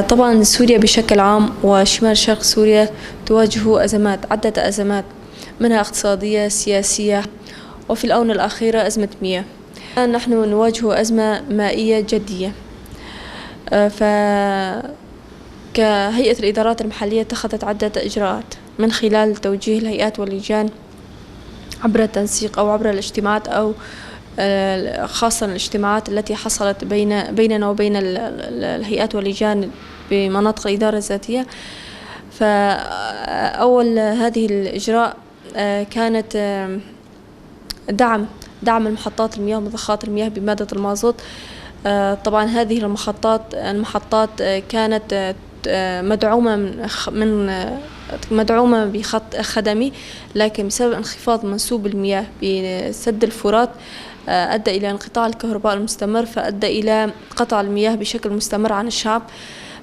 طبعا سوريا بشكل عام وشمال شرق سوريا تواجه أزمات، عدة أزمات، منها اقتصادية، سياسية، وفي الآونة الأخيرة أزمة مياه. الآن نحن نواجه أزمة مائية جدية. فكهيئة الإدارات المحلية اتخذت عدة إجراءات من خلال توجيه الهيئات واللجان عبر التنسيق أو عبر الاجتماعات، أو خاصة الاجتماعات التي حصلت بيننا وبين الهيئات واللجان بمناطق الإدارة الذاتية. فأول هذه الإجراء كانت دعم المحطات المياه ومضخات المياه بمادة المازوت. طبعا هذه المحطات كانت مدعومة بخط خدمي، لكن بسبب انخفاض منسوب المياه بسد الفرات أدى إلى انقطاع الكهرباء المستمر، فأدى إلى قطع المياه بشكل مستمر عن الشعب.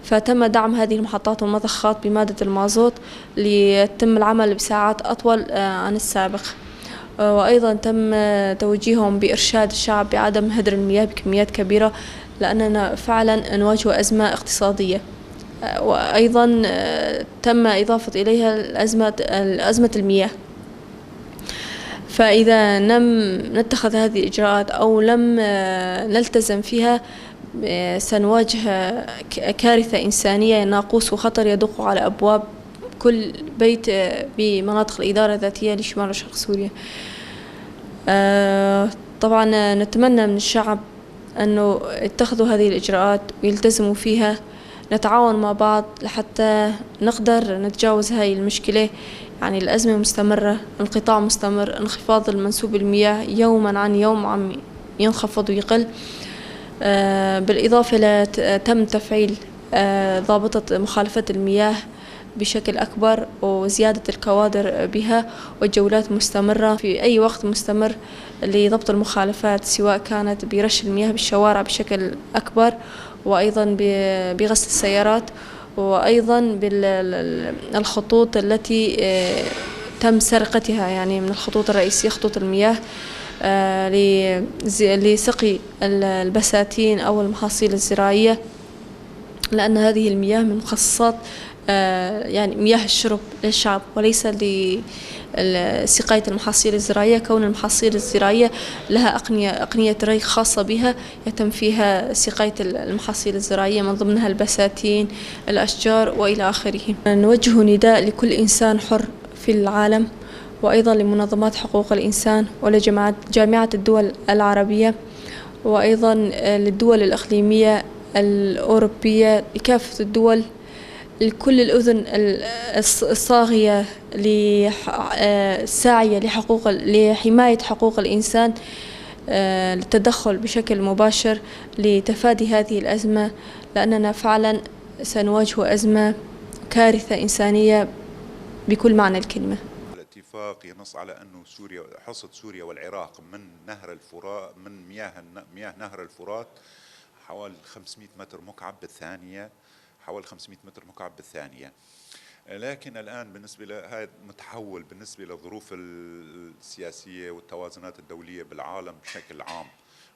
فتم دعم هذه المحطات والمضخات بمادة المازوت ليتم العمل بساعات أطول عن السابق. وأيضا تم توجيههم بإرشاد الشعب بعدم هدر المياه بكميات كبيرة، لأننا فعلا نواجه أزمة اقتصادية. وأيضا تم إضافة إليها أزمة المياه. فإذا لم نتخذ هذه الإجراءات أو لم نلتزم فيها سنواجه كارثة إنسانية، ناقوس وخطر يدق على أبواب كل بيت بمناطق الإدارة الذاتية لشمال وشرق سوريا. طبعا نتمنى من الشعب أنه يتخذوا هذه الإجراءات ويلتزموا فيها، نتعاون مع بعض لحتى نقدر نتجاوز هاي المشكلة. يعني الأزمة مستمرة، انقطاع مستمر، انخفاض المنسوب المياه يوما عن يوم عم ينخفض ويقل. بالإضافة تم تفعيل ضابطة مخالفة المياه بشكل أكبر، وزيادة الكوادر بها، والجولات مستمرة في أي وقت مستمر لضبط المخالفات، سواء كانت برش المياه بالشوارع بشكل أكبر، وأيضا بغسل السيارات، وأيضا بالخطوط التي تم سرقتها، يعني من الخطوط الرئيسية خطوط المياه لسقي البساتين أو المحاصيل الزراعية، لأن هذه المياه من مخصصات يعني مياه الشرب للشعب وليس لسقاية المحاصيل الزراعية، كون المحاصيل الزراعية لها أقنية ري خاصة بها يتم فيها سقاية المحاصيل الزراعية، من ضمنها البساتين، الأشجار وإلى آخره. نوجه نداء لكل إنسان حر في العالم، وأيضا لمنظمات حقوق الإنسان ولجامعة الدول العربية، وأيضا للدول الإقليمية الأوروبية، لكافة الدول، لكل الأذن الصاغية الساعية لحماية حقوق الإنسان، للتدخل بشكل مباشر لتفادي هذه الأزمة، لأننا فعلا سنواجه أزمة كارثة إنسانية بكل معنى الكلمة. الاتفاق ينص على أنه حصد سوريا والعراق من نهر الفرات، من مياه نهر الفرات حوالي 500 متر مكعب بالثانية، حوالي 500 متر مكعب بالثانية. لكن الآن بالنسبة لهذا متحول بالنسبة للظروف السياسية والتوازنات الدولية بالعالم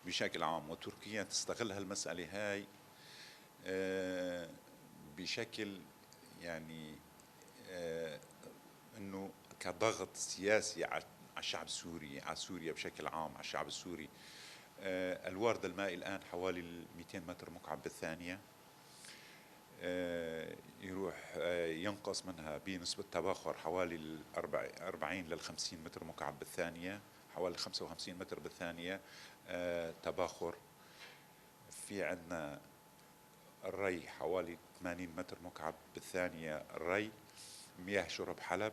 بشكل عام، وتركيا تستغل هالمسألة هاي بشكل يعني انه كضغط سياسي على الشعب السوري، على سوريا بشكل عام، على الشعب السوري. الورد المائي الآن حوالي 200 متر مكعب بالثانية، يروح ينقص منها بنسبة تبخر حوالي 40 لل 50 متر مكعب بالثانية، حوالي 55 متر بالثانية تبخر. في عندنا الري حوالي 80 متر مكعب بالثانية الري، مياه شرب حلب،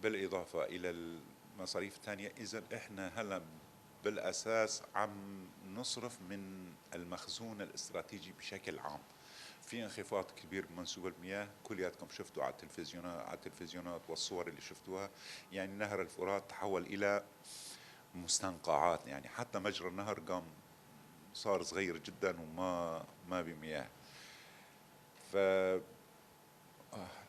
بالإضافة إلى المصاريف الثانية. إذن إحنا هلا بالأساس عم نصرف من المخزون الاستراتيجي بشكل عام. في انخفاض كبير بمنسوب المياه، كلياتكم شفتوا على التلفزيونات والصور اللي شفتوها. يعني نهر الفرات تحول إلى مستنقعات، يعني حتى مجرى النهر صار صغير جدا وما بمياه.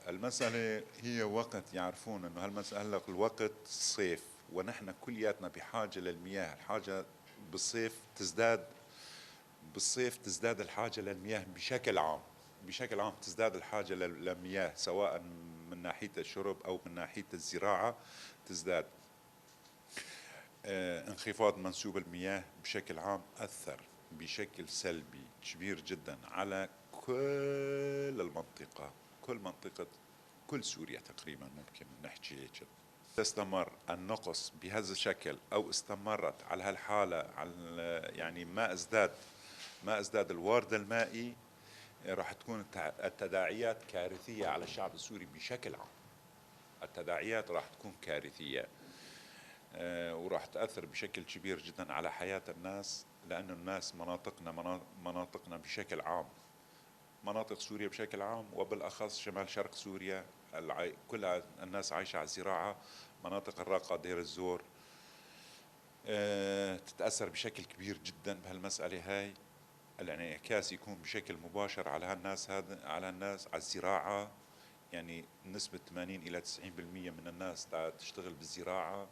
فالمسألة هي وقت، يعرفون أنه هالمسألة الوقت صيف، ونحن كلياتنا بحاجة للمياه. الحاجة بالصيف تزداد بالصيف تزداد الحاجة للمياه بشكل عام، بشكل عام تزداد الحاجة للمياه سواء من ناحية الشرب أو من ناحية الزراعة تزداد. انخفاض منسوب المياه بشكل عام أثر بشكل سلبي كبير جدا على كل المنطقة، كل منطقة، كل سوريا تقريبا ممكن نحكي هيك. استمر النقص بهذا الشكل أو استمرت على هالحالة، على يعني ما ازداد الورد المائي، راح تكون التداعيات كارثية على الشعب السوري بشكل عام. التداعيات راح تكون كارثية، وراح تأثر بشكل كبير جدا على حياة الناس، لأن الناس مناطقنا بشكل عام، مناطق سوريا بشكل عام وبالأخص شمال شرق سوريا كل الناس عايشة على الزراعة. مناطق الراقة، دير الزور، تتأثر بشكل كبير جدا بهالمسألة هاي. الانعكاس يكون بشكل مباشر على هالناس، على الناس، على الزراعة. يعني نسبة 80 إلى 90% من الناس تشتغل بالزراعة،